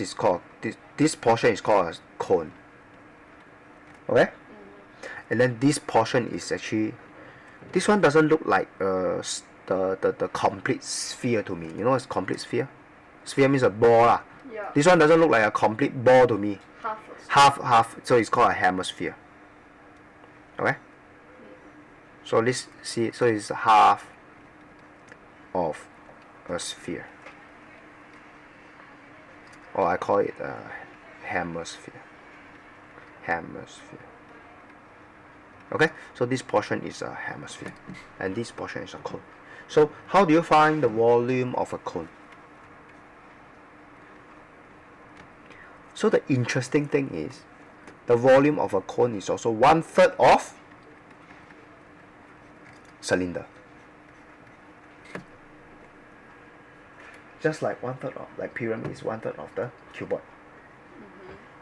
is called this portion is called a cone. Okay, and then this portion is actually, this one doesn't look like the complete sphere to me. You know what's complete sphere? Sphere means a ball lah. Yeah. This one doesn't look like a complete ball to me. Half. So it's called a hemisphere. Okay. So let's see. So it's half of a sphere, or I call it a hemisphere. Hemisphere. Okay. So this portion is a hemisphere, and this portion is a cone. So how do you find the volume of a cone? So the interesting thing is, the volume of a cone is also 1/3 of cylinder. Just like 1/3 of, like pyramid is 1/3 of the cuboid.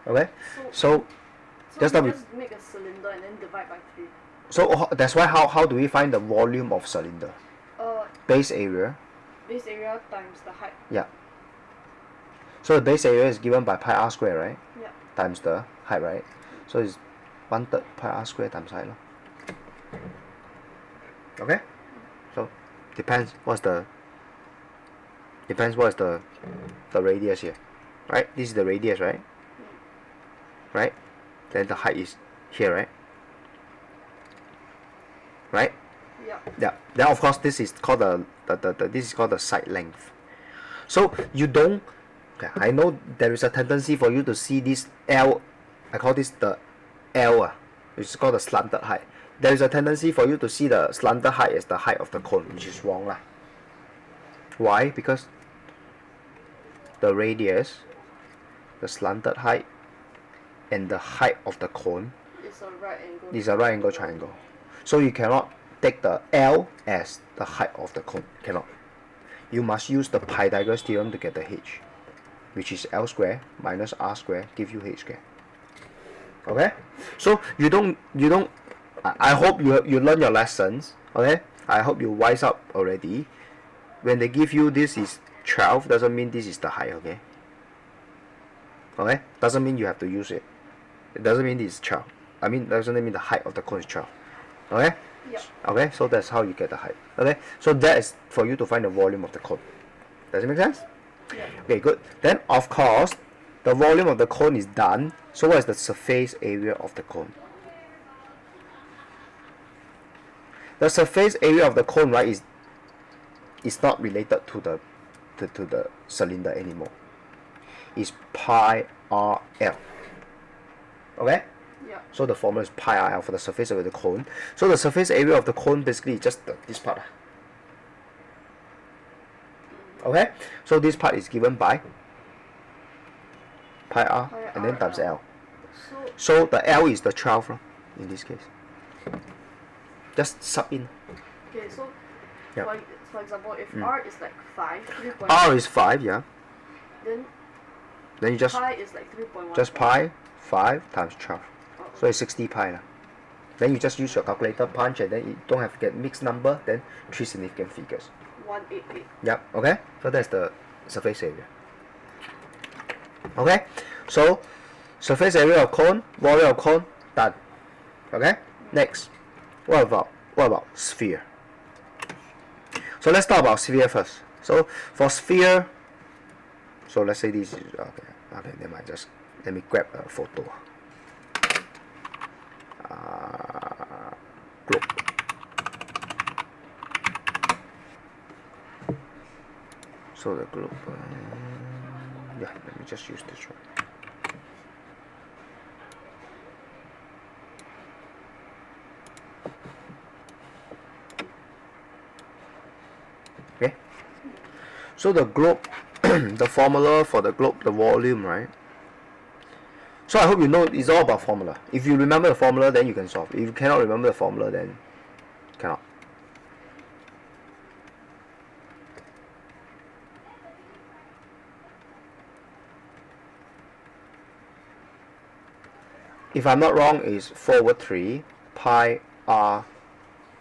Okay, so just we just make a cylinder and then divide by 3. So that's why how do we find the volume of cylinder? Base area. Base area times the height. Yeah. So the base area is given by pi r square, right? Yeah. Times the height, right? So it's 1/3 pi r square times height. Okay? So depends what is the radius here. Right? This is the radius, right? Right? Then the height is here, right? Right? Yeah. Yeah. Then of course this is called this is called the side length. So you don't, okay, I know there is a tendency for you to see this L, I call this the L, which is called the slanted height. There is a tendency for you to see the slanted height as the height of the cone, which is wrong lah. Why? Because the radius, the slanted height, and the height of the cone is a right angle triangle. So you cannot take the L as the height of the cone. Cannot. You must use the Pythagoras theorem to get the h, which is L square minus R square give you h square. Okay? So you don't I hope you learn your lessons. Okay? I hope you wise up already. When they give you this is 12, doesn't mean this is the height, okay? Okay? Doesn't mean you have to use it. It doesn't mean this is 12. I mean, doesn't mean the height of the cone is 12. Okay? Yeah. Okay, so that's how you get the height. Okay? So that is for you to find the volume of the cone. Does it make sense? Yeah. Okay, good. Then of course, the volume of the cone is done. So what is the surface area of the cone? The surface area of the cone, right, is not related to the cylinder anymore. It's pi r l. Okay? Yeah. So the formula is pi r l for the surface area of the cone. So the surface area of the cone basically is just this part. Okay? So this part is given by pi r and then times l. So the l is the 12 in this case. Just sub in. Okay, so yeah. for example, if r is like 5, 3.1. R is 5, yeah. Then you just pi is like 3.1. Just pi 5 times 12. So it's 60 pi. Then you just use your calculator punch, and then you don't have to get mixed number, then 3 significant figures. 188. Yep, okay? So that's the surface area. Okay? So surface area of cone, volume of cone, done. Okay? Next. What about sphere? So let's talk about sphere first. So for sphere, so let's say this is okay, never mind, just let me grab a photo. Globe. So the globe, yeah, let me just use this one. Okay, so the globe, the formula for the globe, the volume, right? So I hope you know it's all about formula. If you remember the formula, then you can solve. If you cannot remember the formula, then cannot. If I'm not wrong, is 4/3 pi r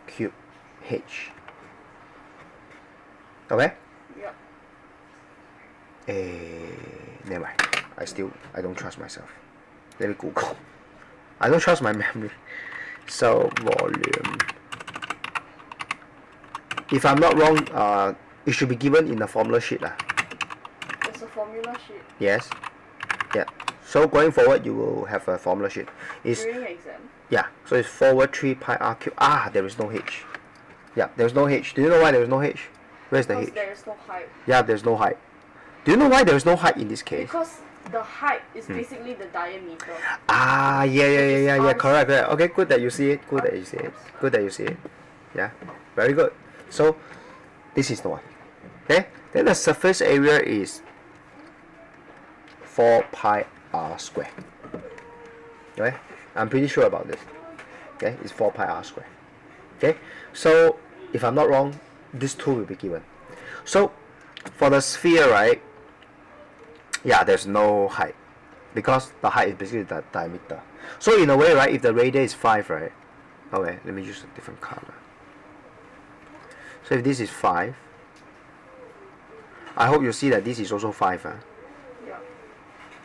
cube h. Okay? Yeah. Never mind. I don't trust myself. Let me Google. I don't trust my memory. So volume. If I'm not wrong, it should be given in the formula sheet lah. There's a formula sheet Yes. Yeah. So going forward, you will have a formula sheet. It's during exam. yeah. So it's forward 3 pi r cube. Ah, there is no h. Yeah, there's no h. Do you know why there is no h? Where's the Because h? there is no height. Yeah, there's no height. Do you know why there is no height in this case? Because the height is basically the diameter. Ah, yeah. ours. Correct. Okay, good that you see it. Good that you see it. Good that you see it. Yeah, very good. So this is the one. Okay. Then the surface area is 4 pi r square. Okay, I'm pretty sure about this. Okay, it's 4 pi r square. Okay, so if I'm not wrong, this two will be given. So for the sphere, right? Yeah, there's no height because the height is basically the diameter. So in a way, right, if the radius is 5, right? Okay, let me use a different color. So if this is 5, I hope you see that this is also 5. Yeah.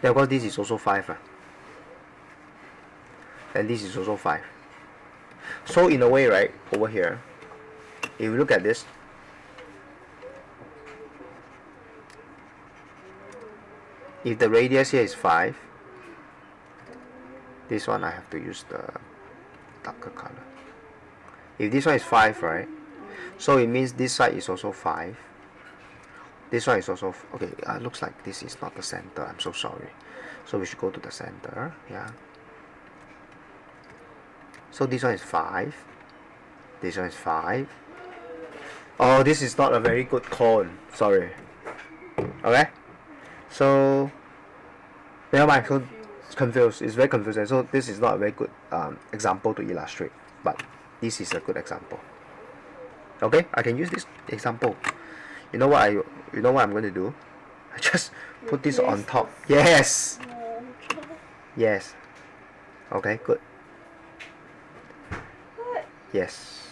Yeah, because this is also 5. And this is also 5. So in a way, right, over here, if you look at this, if the radius here is 5, this one I have to use the darker color. If this one is 5, right, so it means this side is also 5. This one is also okay. Looks like this is not the center. I'm so sorry. So we should go to the center. Yeah. So this one is 5. This one is 5. Oh, this is not a very good cone. Sorry. Okay. So never mind. So it's confused. It's very confusing. So this is not a very good example to illustrate. But this is a good example. Okay, I can use this example. You know what I'm going to do? I just put this on top. Yes. Yes. Okay, good. What? Yes.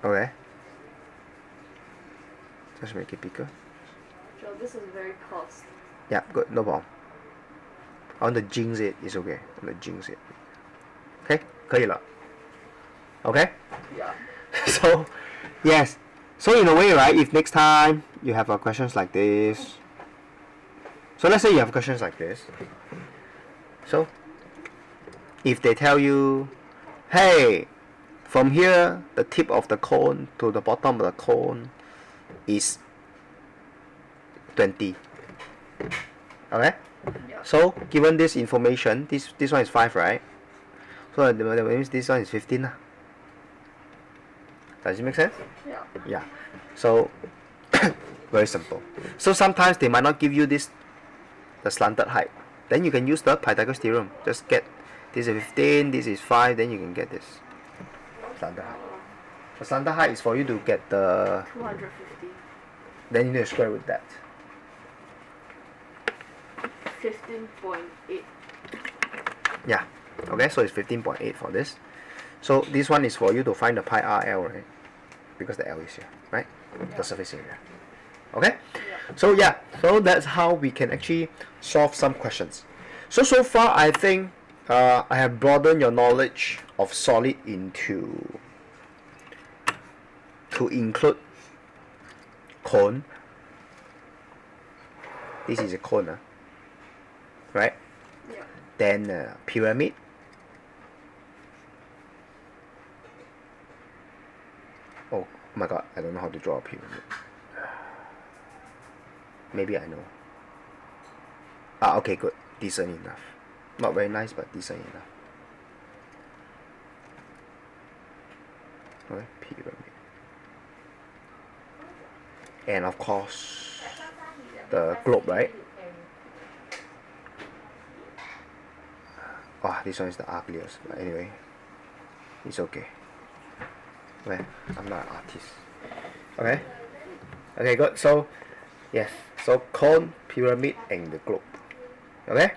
Okay. Just make it bigger. Joe, this is very cost. Yeah, good. No problem. I want to jinx it. It's okay. I want to jinx it. Okay, 可以了. Okay. Yeah. So, yes. So in a way, right? If next time you have questions like this, so let's say you have questions like this. So, if they tell you, hey, from here, the tip of the cone to the bottom of the cone is 20. Okay? Yeah. So, given this information, this one is 5, right? So that means this one is 15. Lah. Does it make sense? Yeah. Yeah. So, very simple. So sometimes they might not give you the slanted height. Then you can use the Pythagoras theorem. Just get this is 15, this is 5, then you can get this slanted height. The slanted height is for you to get the 250. then you need to square root that. 15.8. Yeah. Okay, so it's 15.8 for this. So this one is for you to find the pi RL, right? Because the L is here, right? The surface area. Okay? Yeah. So yeah, so that's how we can actually solve some questions. So far I think I have broadened your knowledge of solid into to include cone. This is a cone, right? Yeah. Then pyramid. Oh my god, I don't know how to draw a pyramid. Maybe I know. Okay, good. Decent enough. Not very nice, but decent enough. Okay, pyramid. And of course, the globe, right? Oh, this one is the ugliest. But anyway, it's okay. Okay, I'm not an artist. Okay? Okay, good. So, yes. So, cone, pyramid, and the globe. Okay?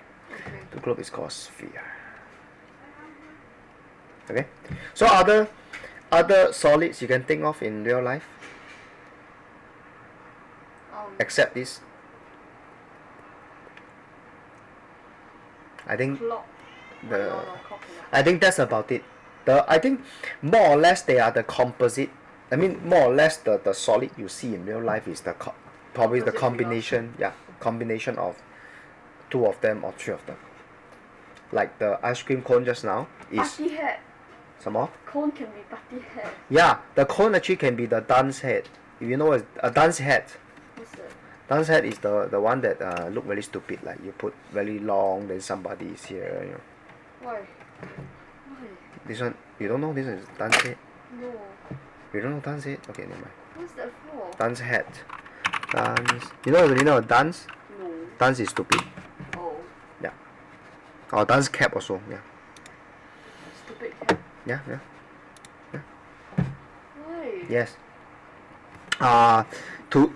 The globe is called sphere. Okay? So, other solids you can think of in real life? except this. I think Clock. the No, clock cannot. I think that's about it. I think more or less they are the composite. I mean more or less the solid you see in real life is probably the Composite combination. Yeah, combination of two of them or three of them. Like the ice cream cone just now is Party hat. some more. Cone can be party hat. Yeah, the cone actually can be the dance head. If you know what a dance hat. What's that? Dance head is the one that look very stupid. Like you put very long, then somebody is here. You know. Why? Why? This one you don't know. This is dance head. No. You don't know dance head? Okay, never mind. What's that for? Dance hat. Dance. You know dance? No. Dance is stupid. Oh. Yeah. Or dance cap also. Yeah. Stupid cat. Yeah. Why? Yes. To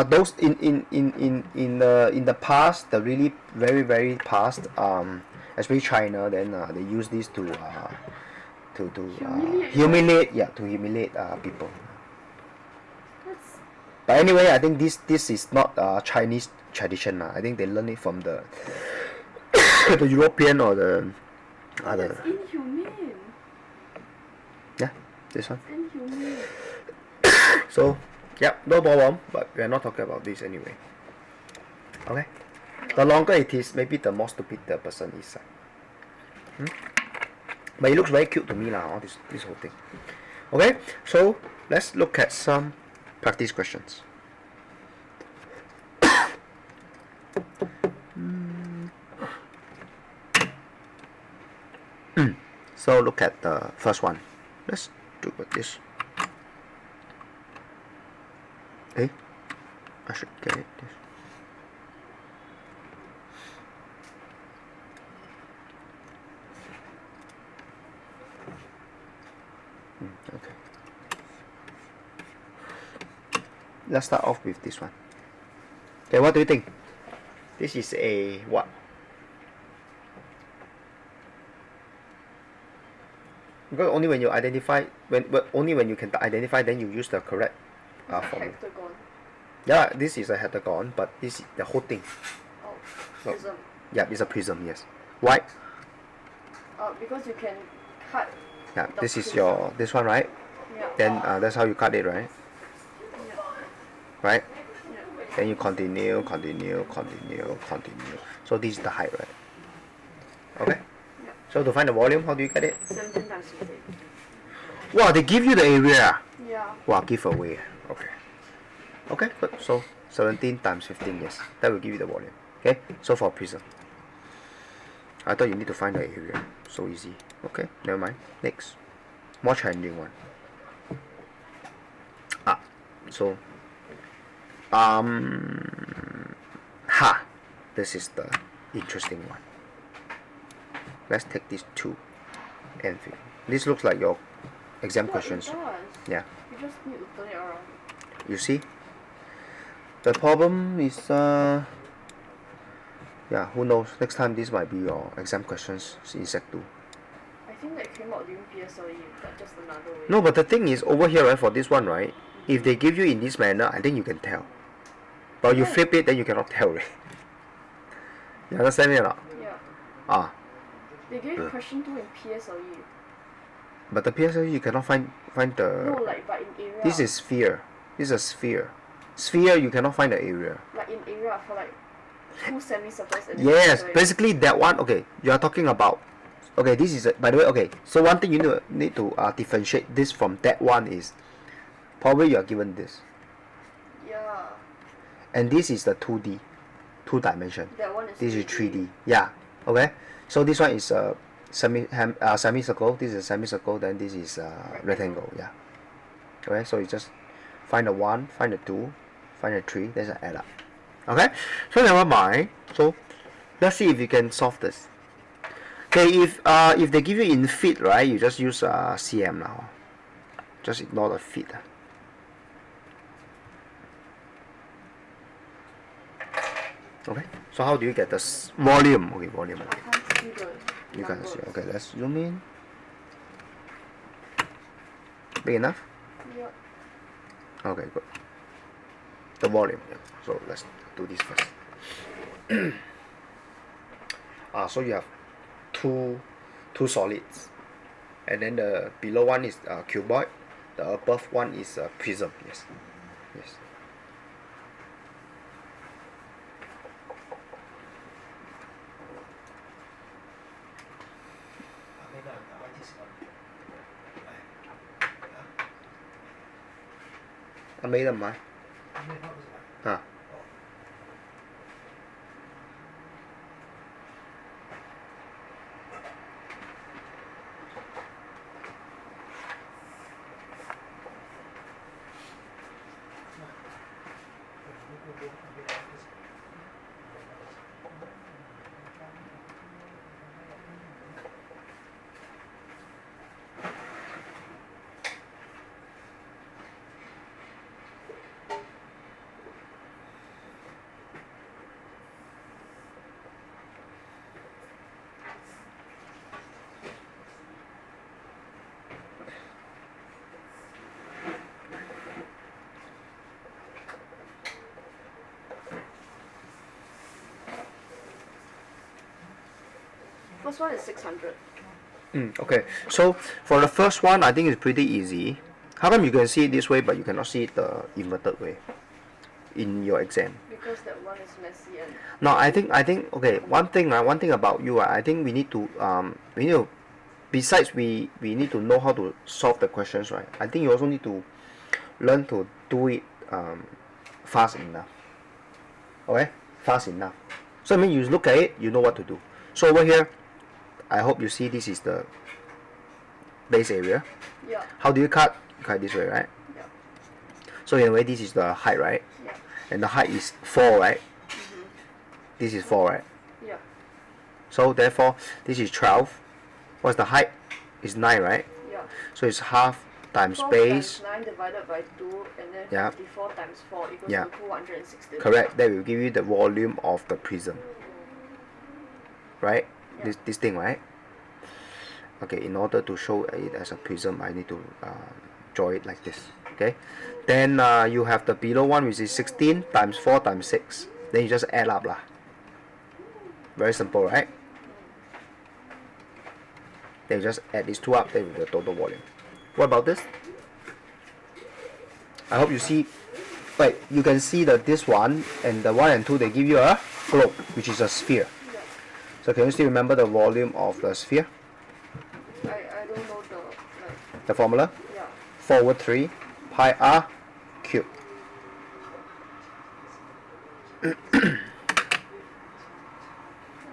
those in the past, the really very past, especially China, then they use this to Humiliate. humiliate people. That's But anyway, I think this is not Chinese tradition. I think they learn it from the the European or the other. that's inhumane. Yeah, this one. It's inhumane. So, yeah, no problem. But we are not talking about this anyway. Okay. The longer it is, maybe the more stupid the person is. But it looks very cute to me all this whole thing. Okay, so let's look at some practice questions. So look at the first one. Let's do with this. Hey, I should get it. This. Okay. Let's start off with this one. Okay, what do you think? This is a what? Because only when you identify, only when you can identify, then you use the correct It's a formula. hexagon. Yeah, this is a hexagon, but this is the whole thing. Oh, No. prism. Yeah, it's a prism. Yes. Why? Because you can cut. Yeah, The this is prism. this one, right? Yeah. Then that's how you cut it, right? Yeah. Right? Yeah. Then you continue. So this is the height, right? Okay. Yeah. So to find the volume, how do you get it? 17 times 15. Wow, they give you the area. Yeah. Wow, give away. Okay. Okay, good. So 17 times 15, yes. That will give you the volume. Okay, so for prism. I thought you need to find the area. So easy. Okay, never mind. Next. More challenging one. So this is the interesting one. Let's take these two and this looks like your exam questions. It does. Yeah. You just need to turn it around. You see? The problem is yeah, who knows? Next time this might be your exam questions in Sec 2. I think that came out during PSLE, but just another way. No, but the thing is over here, right, for this one, right? If they give you in this manner, I think you can tell. But you Yeah. flip it, then you cannot tell, right? You understand me or not? Yeah. They gave question 2 in PSLE. But the PSL you cannot find the. No, like, but in area. This is sphere. This is a sphere. Sphere you cannot find the area. Like in area for like 2 semicircles and then Yes, circle it. basically that one. Okay, you are talking about. Okay, this is by the way. Okay, so one thing you need to differentiate this from that one is probably you are given this, Yeah. and this is the 2D, 2 dimension. That one is This is 3D. 3D. Yeah. Okay. So this one is a semicircle. This is a semicircle. Then this is a rectangle. Yeah. Okay. So you just find the 1, find the 2, find the 3. Then just add up. Okay. So never mind. So let's see if you can solve this. Okay. If they give you in feet, right? You just use cm now. Just ignore the feet. Okay. So how do you get the volume? Okay, volume. I can't see the You can see. numbers. Okay, let's zoom in. Big enough? Yep. Okay, good. The volume. Yeah. So let's do this first. So you have two solids, and then the below one is cuboid, the above one is prism. Yes, yes. Mấy tầm mai? À. First one is 600. Okay, so for the first one, I think it's pretty easy. How come you can see it this way, but you cannot see it the inverted way in your exam? Because that one is messy and No, I think okay. One thing about you, I think we need to besides we need to know how to solve the questions, right? I think you also need to learn to do it fast enough. Okay, fast enough. So I mean, you look at it, you know what to do. So over here, I hope you see this is the base area. yeah, How do you cut? You cut this way, right? yeah, So in a way, this is the height, right? yeah, And the height is 4, right? This is 4, right? yeah, So therefore, this is 12. What's the height? It's 9, right? yeah. So it's half times 12 base. times 9 divided by 2 and then Yeah. 54 times 4 equals Yeah. to 216. Correct. That will give you the volume of the prism. Right? Yeah. This thing, right? Okay, in order to show it as a prism, I need to draw it like this. Okay? Then you have the below one, which is 16 times 4 times 6. Then you just add up lah. Very simple, right? Then you just add these two up, then with the total volume. What about this? I hope you see. Wait, you can see that this one and the 1 and 2, they give you a globe, which is a sphere. Yeah. So can you still remember the volume of the sphere? I don't know the like The formula? yeah. 4/3 pi r cube.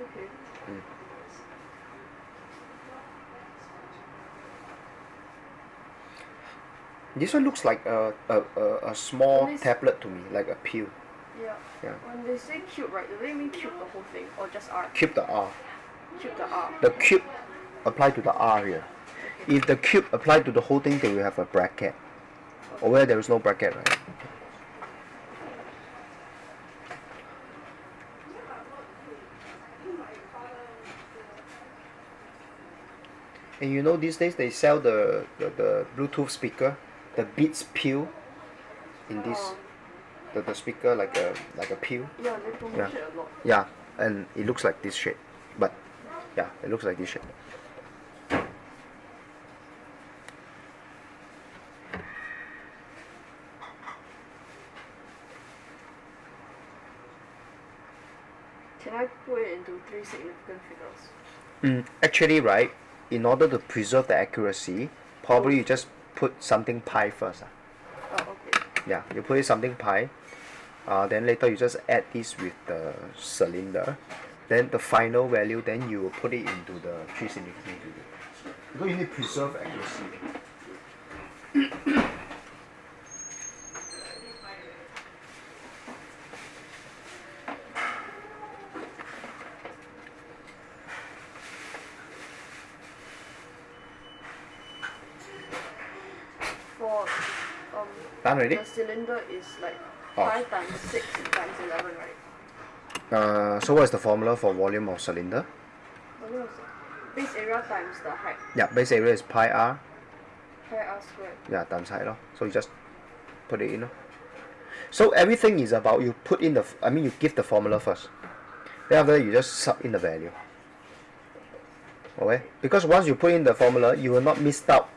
Okay. This one looks like a small Nice. tablet to me, like a pill. Yeah. Yeah. When they say cube, right, do they mean cube the whole thing or just R? Cube the r. Cube the R. The cube apply to the r here. If the cube applied to the whole thing, they will have a bracket. Or where there is no bracket, right? And you know these days they sell the Bluetooth speaker, the Beats pill. In this, the speaker like a pill. Yeah, they promote it a lot. Yeah, and it looks like this shape, but yeah, it looks like this shape. Can I put it into 3 significant figures? Actually, right, in order to preserve the accuracy, probably you just put something pi first. Oh, okay. Yeah, you put it something pi. Then later you just add this with the cylinder. Then the final value, then you will put it into the 3 significant figure. Because you need to preserve accuracy. For Done already? the cylinder is like Oh. 5 times 6 times 11, right? So what is the formula for volume of cylinder? What was it? Base area times the height. Yeah, base area is pi r. Pi r squared. Yeah, times height. So you just put it in. So everything is about you put in you give the formula first. Then after that you just sub in the value. Okay? Because once you put in the formula, you will not miss out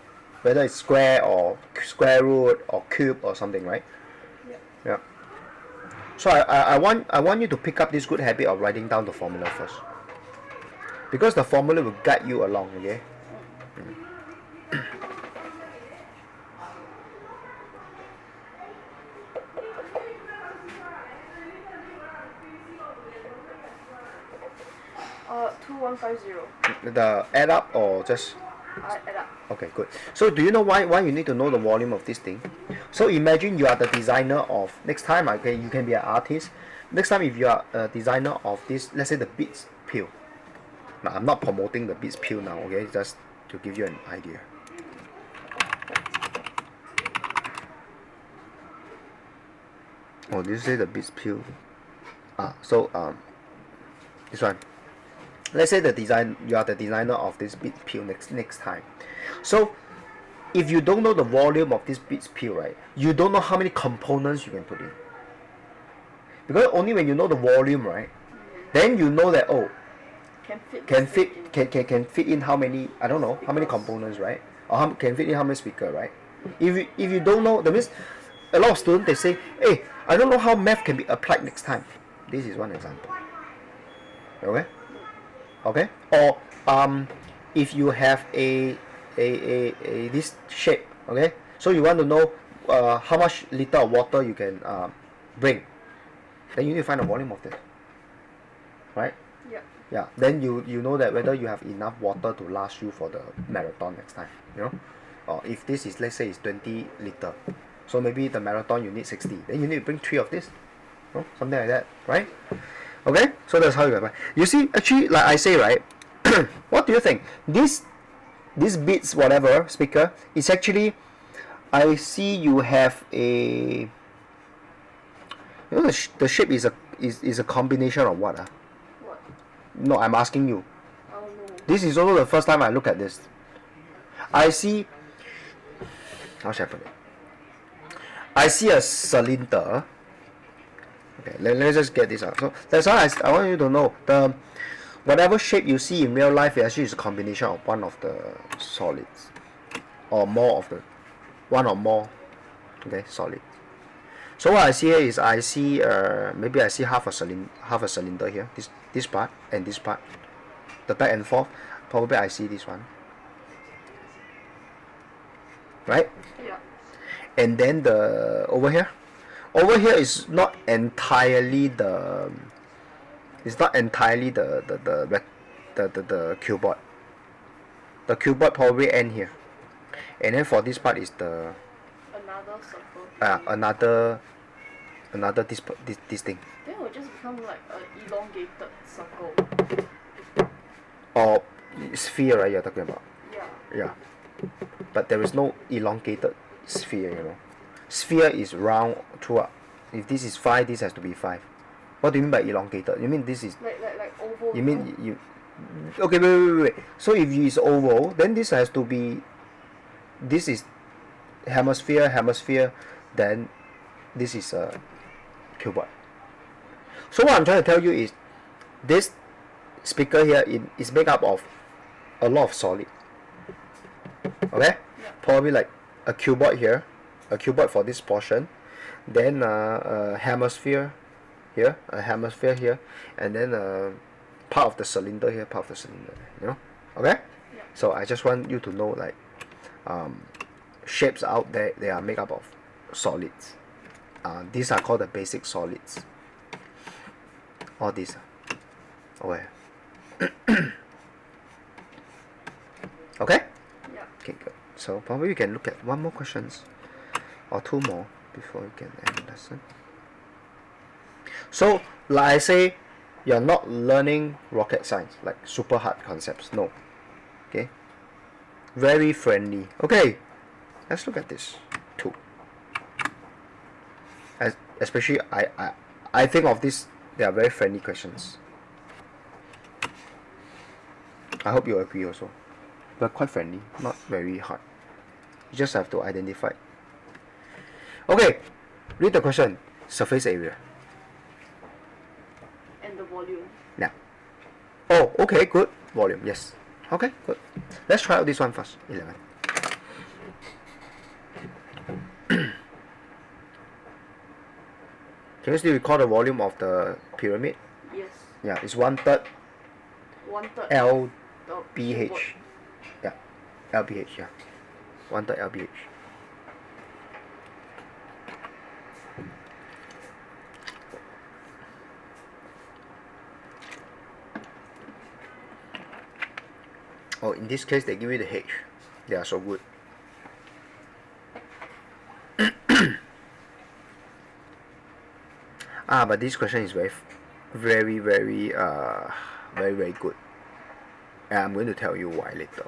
whether it's square or square root or cube or something, right? Yeah. So I want you to pick up this good habit of writing down the formula first. Because the formula will guide you along, okay? 2150. The add up or just Add up. okay, good. So do you know why you need to know the volume of this thing? So imagine you are the designer of next time, okay, you can be an artist. Next time if you are a designer of this, let's say the Beats pill. Now I'm not promoting the Beats pill now, okay, just to give you an idea. Oh, did you say the Beats pill? This one. Let's say you are the designer of this Beats pill next time. So if you don't know the volume of this Beats pill, right, you don't know how many components you can put in. Because only when you know the volume, right, then you know that can fit in how many, I don't know, how many components, right? Or can fit in how many speakers, right? If you don't know, that means a lot of students they say, hey, I don't know how math can be applied next time. This is one example. Okay? Or if you have a this shape, okay? So you want to know how much liter of water you can bring. Then you need to find the volume of this. Right? Yeah. Then you know that whether you have enough water to last you for the marathon next time, you know? Or if this is, let's say it's 20 liter. So maybe the marathon you need 60. Then you need to bring 3 of this. You know? Something like that, right? Okay? So that's how you apply. You see, actually, like I say, right? What do you think? This Beats whatever speaker is actually, I see you have a, you know, the shape is a combination of what? What? No, I'm asking you. Oh no. This is also the first time I look at this. I see, how should I put it? I see a cylinder. Okay, let's just get this out. So that's why I want you to know the whatever shape you see in real life actually is a combination of one of the solids or more of the one or more, okay, solids. So what I see here is I see maybe I see half a cylinder here, this part and this part, the back and forth. Probably I see this one, right? Yeah. And then the over here is not entirely the keyboard. The keyboard probably end here, and then for this part is the Another circle. Another this thing, Then it will just become like an elongated circle. or sphere, right? You're talking about. Yeah. But there is no elongated sphere, you know. Sphere is round throughout. If this is 5, this has to be 5. What do you mean by elongated? You mean this is like oval. you mean you okay, wait. So if it's oval, then this has to be, this is hemisphere, then this is a cuboid. So what I'm trying to tell you is this speaker here is made up of a lot of solid. Okay? Yeah. Probably like a cuboid here, a cuboid for this portion, then a hemisphere here, and then part of the cylinder here, you know? Okay? Yeah. So I just want you to know, like, shapes out there, they are made up of solids. These are called the basic solids. All these. Okay. Okay? Yeah. Okay, good. So probably we can look at one more questions or two more before we can end the lesson. So, like I say, you're not learning rocket science, like super hard concepts. No. Okay? Very friendly. Okay. Let's look at this too. Especially I think of this, they are very friendly questions. I hope you agree also. They're quite friendly, not very hard. You just have to identify. Okay, read the question. Surface area. And the volume. Yeah. Oh, okay, good. Volume, yes. Okay, good. Let's try out this one first. 11. Can you still recall the volume of the pyramid? Yes. Yeah, it's 1/3 1/3 LBH. of the cuboid. Yeah, LBH, yeah. 1/3 LBH. Oh, in this case, they give you the H. They are so good. But this question is very, very, very good. And I'm going to tell you why later.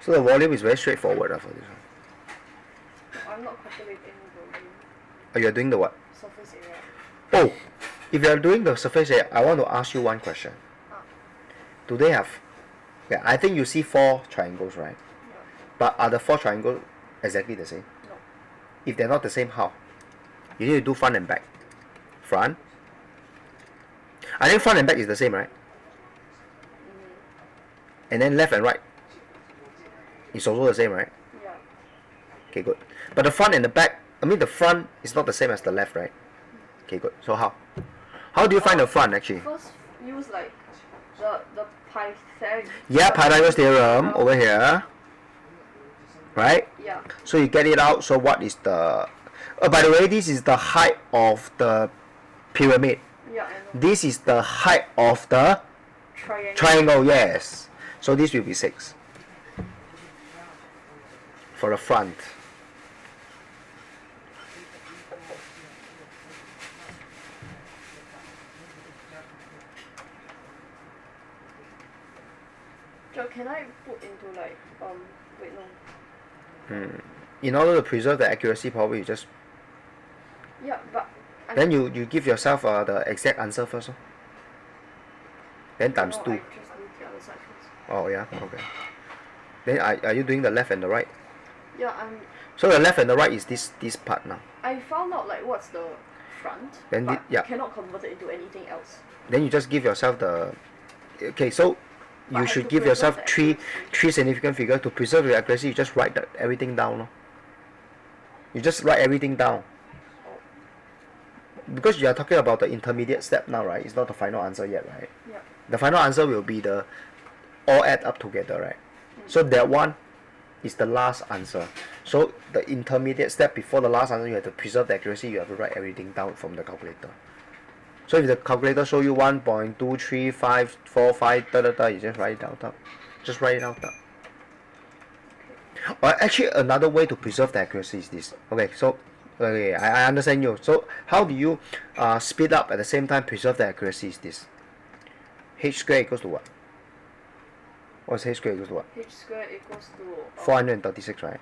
So the volume is very straightforward for this one. I'm not calculating the volume. Oh, you're doing the what? Surface area. Oh, if you're doing the surface area, I want to ask you one question. Do they have... Yeah, I think you see 4 triangles, right? Yeah. But are the 4 triangles exactly the same? No. If they're not the same, how? You need to do front and back. Front. I think front and back is the same, right? And then left and right is also the same, right? Yeah. Okay, good. But the front and the back, I mean the front is not the same as the left, right? Okay, good. So how? How do you find the front actually? First, use like the Pythagoras. Yeah, Pythagoras theorem over here. Right? Yeah. So you get it out. So what is the... by the way, this is the height of the pyramid. Yeah, I know. This is the height of the triangle, yes. So this will be 6. For the front. So can I put into like wait no. In order to preserve the accuracy, probably you just... Yeah, but Then you give yourself the exact answer first. Then times no, 2. I just do the other side first. Oh yeah, okay. Then are you doing the left and the right? Yeah, I'm. So the left and the right is this part now. I found out like what's the front, Then but yeah. I cannot convert it into anything else. Then you just give yourself the... Okay, so But I you have should to give yourself preserve the three significant figures to preserve the accuracy. You just write everything down. No? You just write everything down. Because you are talking about the intermediate step now, right? It's not the final answer yet, right? Yeah. The final answer will be the all add up together, right? So that one is the last answer. So the intermediate step before the last answer, you have to preserve the accuracy. You have to write everything down from the calculator. So if the calculator show you 1.23545 da da da, you just write it out. Just write it out. Or actually, another way to preserve the accuracy is this. Okay, so okay, I understand you. So how do you speed up at the same time preserve the accuracy? Is this h squared equals to what? What's h squared equals to what? H squared equals to 436, right?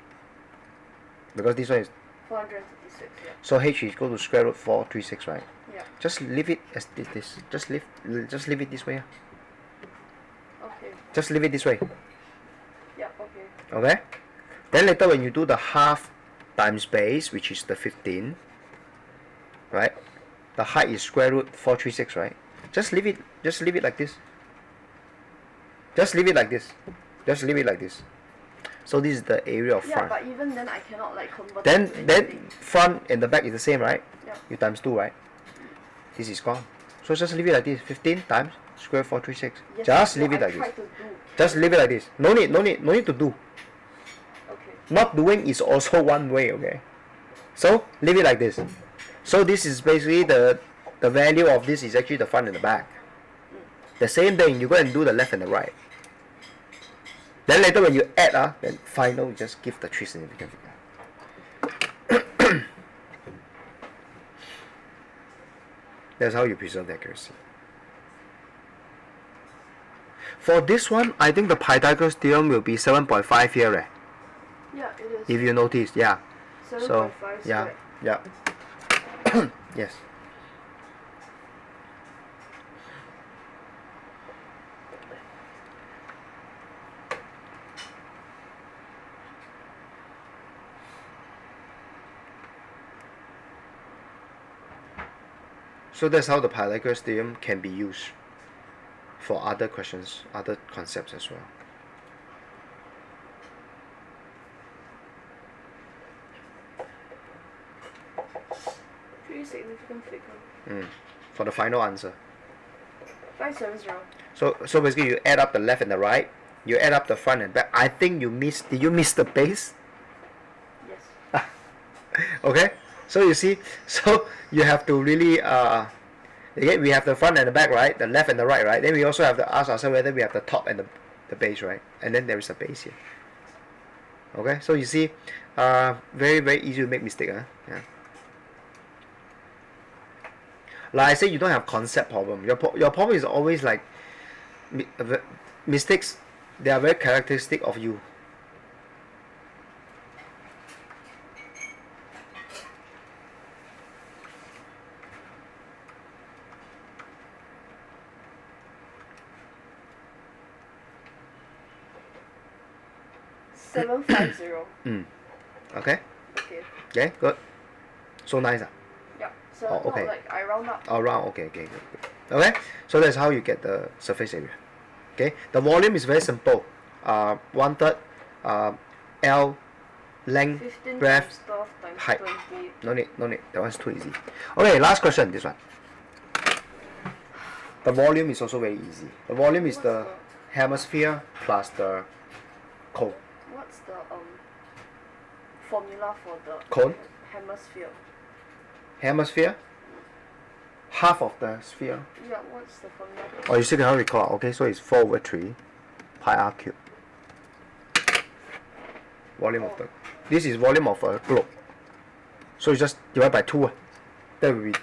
Because this one is 436. Yeah. so h is equal to square root 436, right? Yeah. Just leave it as this. Just leave it this way. Okay. Just leave it this way. Yeah. Okay. Okay. Then later when you do the half times base, which is the 15, right? The height is square root 436, right? Just leave it like this. Just leave it like this. Just leave it like this. So this is the area of Yeah, front. but even then I cannot like convert. Then it into anything. front and the back is the same, right? Yeah. You times 2, right? This is gone. So just leave it like this. 15 times square 436. Yes, Just no, leave it I like this. tried to do. Just leave it like this. No need to do. Okay. Not doing is also one way, okay? So leave it like this. So this is basically the value of this is actually the front and the back. The same thing, you go and do the left and the right. Then later when you add, then final, you just give the 3 significant figure. That's how you preserve the accuracy. For this one, I think the Pythagoras theorem will be 7.5 here, Yeah, it is. if you notice, yeah. So 7.5 yeah, squared. yeah. Yes. So that's how the Pythagoras theorem can be used for other questions, other concepts as well. Three significant figures. For the final answer. 570. So basically you add up the left and the right, you add up the front and back. I think you missed. Did you miss the base? Yes. Okay. So you see, so you have to really again, we have the front and the back, right? The left and the right, right? Then we also have to ask ourselves whether we have the top and the base, right? And then there is a base here. Okay. So you see, very very easy to make mistake, huh? Yeah. Like I said, you don't have concept problem. Your problem is always like mistakes. They are very characteristic of you. $750. Okay. Okay. Okay. Good. So nice. Yeah. So Oh, okay. not like I round up. Around. Okay. Okay. Good. Okay. So that's how you get the surface area. Okay. The volume is very simple. 1/3 L length 15 breadth times 12 times height. 20. No need. No need. That one's too easy. Okay. Last question. This one. The volume is also very easy. The volume is the hemisphere plus the cone. What's the formula for the Cone? hemisphere? Hemisphere. Half of the sphere. Yeah, what's the formula? Oh, you still cannot recall. Okay, so it's 4/3 pi r cube. Volume of the. This is volume of a globe. So you just divide by 2. That will be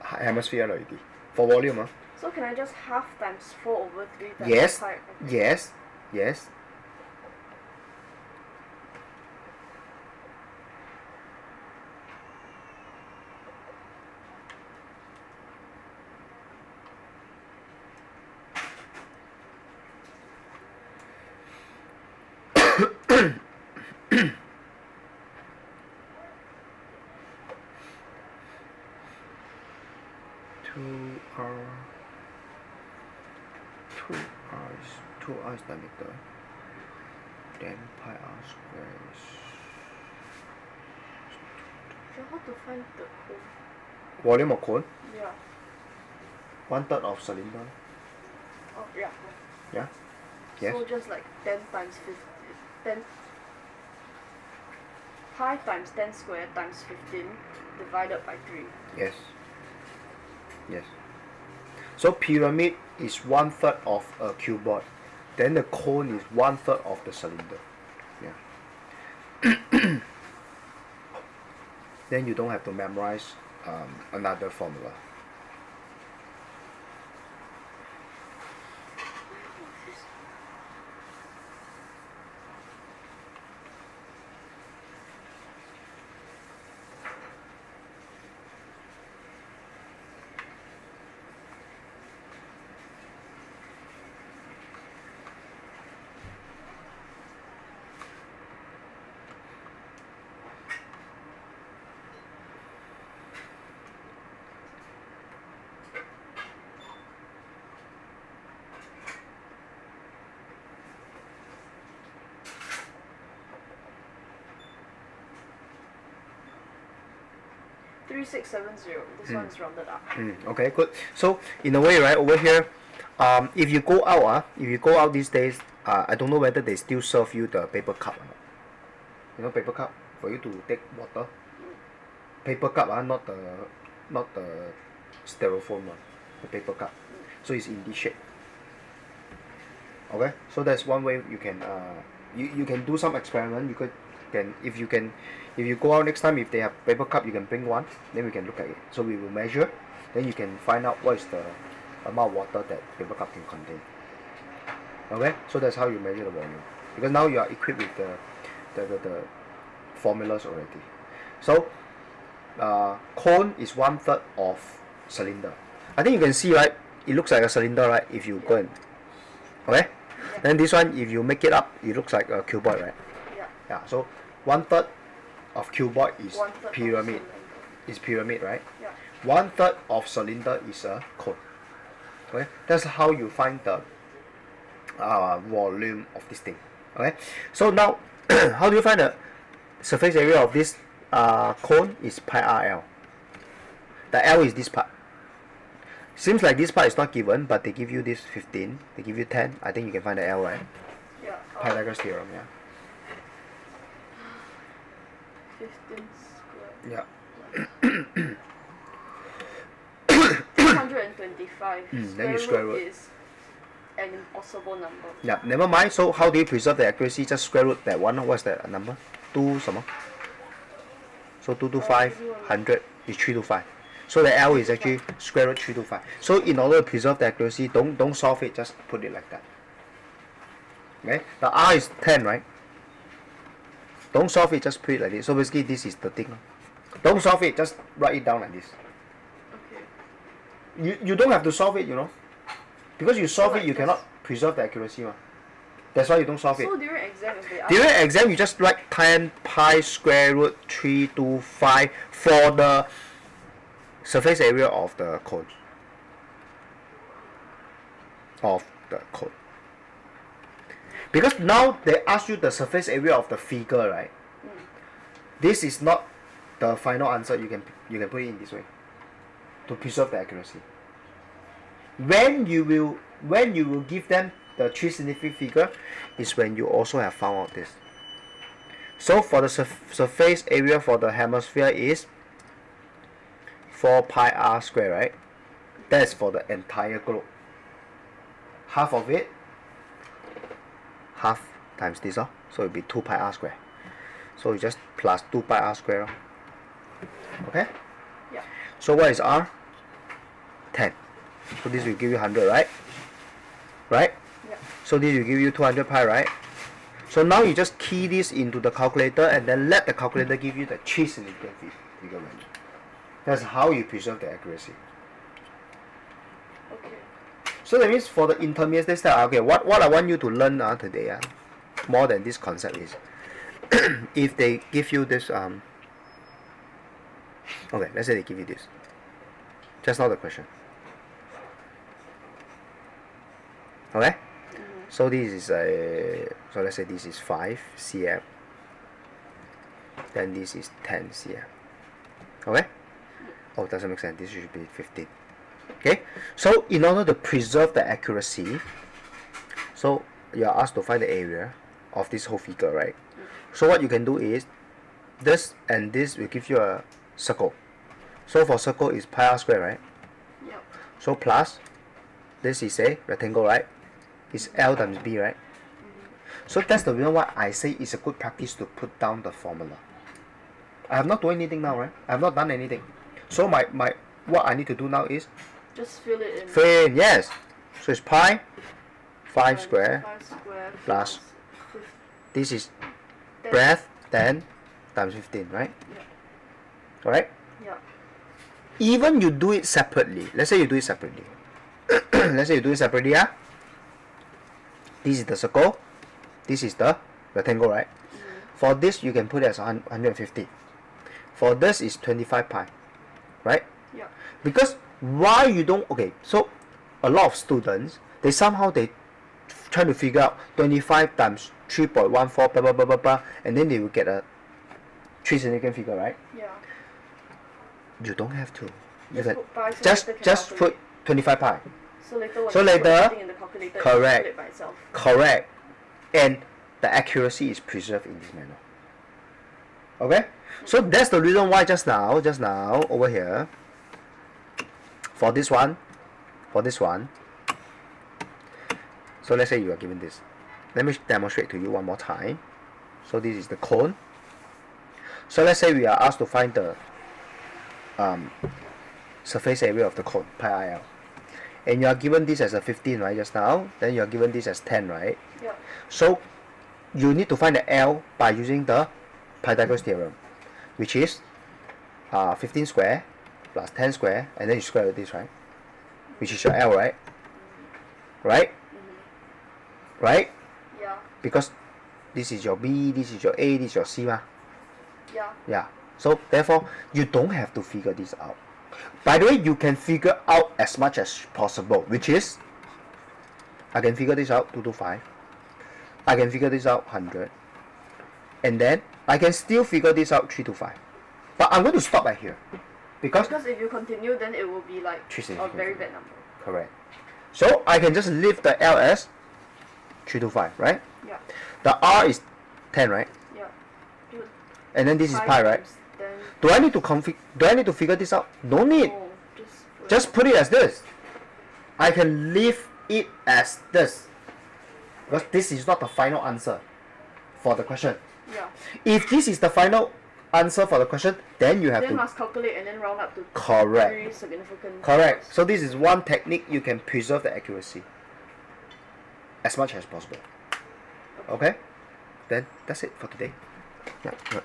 hemisphere already. For volume. So can I just half times 4/3 times Yes. pi? Yes. Yes. Two r is diameter. Then pi r square is. So how to find the cone? Volume of cone. Yeah. 1/3 of cylinder. Oh yeah. Yeah. Yes. So just like 10 times 50, 10 pi times 10 squared times 15 divided by 3. Yes. Yes. So pyramid is 1/3 of a cuboid. Then the cone is 1/3 of the cylinder. Yeah. Then you don't have to memorize another formula. $3,670. This one is rounded up. Okay, good. So in a way, right over here, if you go out these days, I don't know whether they still serve you the paper cup or not. You know, paper cup for you to take water. Paper cup, not the styrofoam one, the paper cup. So it's in this shape. Okay, so that's one way you can you can do some experiment. You can if you go out next time, if they have paper cup, you can bring one. Then we can look at it. So we will measure. Then you can find out what is the amount of water that paper cup can contain. Okay, so that's how you measure the volume. Because now you are equipped with the formulas already. So cone is 1/3 of cylinder. I think you can see, right? It looks like a cylinder, right? If you go and okay. Yeah. Then this one, if you make it up, it looks like a cuboid, right? Yeah. Yeah. So 1/3 of cuboid is 1/3 of pyramid. cylinder. Is pyramid, right? Yeah. 1/3 of cylinder is a cone. Okay. That's how you find the volume of this thing. Okay. So now, how do you find the surface area of this cone? Is pi RL. The L is this part. Seems like this part is not given, but they give you this 15. They give you 10. I think you can find the L, right? Yeah. Pythagoras theorem, yeah. 15 squared. Yeah. 225. Then you square root. Is an impossible number. Yeah, never mind. So how do you preserve the accuracy? Just square root that one. What's that number? 2 什么? So 225, 100 is 325. So the L is actually square root 325. So in order to preserve the accuracy, don't solve it. Just put it like that. Okay. The R is 10, right? Don't solve it. Just put it like this. So basically, this is the thing. Don't solve it. Just write it down like this. Okay. You don't have to solve it, you know, because you solve So it, you like cannot preserve the accuracy, ma. That's why you don't solve it. So during exam, if they ask During exam, you just write 10 pi square root 325 for the surface area of the cone. Because now they ask you the surface area of the figure, right? This is not the final answer. You can put it in this way to preserve the accuracy. When you will give them the 3 significant figure is when you also have found out this. So for the surface area for the hemisphere is 4 pi r square, right? That's for the entire globe. Half of it, half times this, so it'll be 2 pi r square. So you just plus 2 pi r square. Okay? Yeah. So what is r? 10. So this will give you 100, right? Right? Yeah. So this will give you 200 pi, right? So now you just key this into the calculator and then let the calculator give you the 3 significant figure value. That's how you preserve the accuracy. Okay. So that means for the intermediate step, okay, what I want you to learn today, more than this concept is, if they give you this, okay, let's say they give you this. Just now the question. Okay? So this is so let's say this is 5 cm. Then this is 10 cm. Okay? Oh, doesn't make sense. This should be 15. Okay? So in order to preserve the accuracy, so you are asked to find the area of this whole figure, right? So what you can do is this and this will give you a circle. So for circle is pi r square, right? Yep. So plus this is a rectangle, right? It's L times B, right? So that's the reason why I say it's a good practice to put down the formula. I have not done anything now, right? I have not done anything. So my what I need to do now is Just fill it in. fill in, yes. So it's pi 5 square 5 square plus 15. this is breadth 10 times 15, right? Yeah. Alright? Yeah. Even you do it separately. Let's say you do it separately. Let's say you do it separately, yeah? This is the circle. This is the rectangle, right? For this, you can put it as 150. For this is 25 pi, right? Yeah. Because why you don't, okay, so a lot of students, they try to figure out 25 times 3.14 blah blah blah blah blah, and then they will get a 3 significant figure, right? Yeah. You don't have to. You Just can put pi so just later can just calculate. put 25 pi. So later when So you put later- everything in the calculator, it will correct. calculate by itself. Correct. And the accuracy is preserved in this manner. Okay? So that's the reason why just now over here, for this one, so let's say you are given this. Let me demonstrate to you one more time. So this is the cone. So let's say we are asked to find the surface area of the cone, pi IL. And you are given this as a 15, right, just now. Then you are given this as 10, right? Yeah. So you need to find the L by using the Pythagoras theorem, which is 15 square plus 10 square, and then you square with this, right? Which is your L, right? Right? Right? Yeah. Because this is your B, this is your A, this is your C, ma. Yeah. Yeah. So therefore, you don't have to figure this out. By the way, you can figure out as much as possible, which is, I can figure this out 225. I can figure this out 100. And then I can still figure this out 325. But I'm going to stop right here. Because if you continue, then it will be like a 365. very bad number. Correct. So I can just leave the L as 325, right? Yeah. The R is 10, right? Yeah. Do And then this is pi pi, right? times, then Do I need to figure this out? No need. no, Just put it as this. I can leave it as this. Because this is not the final answer for the question. yeah. If this is the final answer for the question, then you have Then to must calculate and then round up to correct. very significant. Correct. numbers. So this is one technique you can preserve the accuracy as much as possible. Okay? Then that's it for today. Yeah. Right.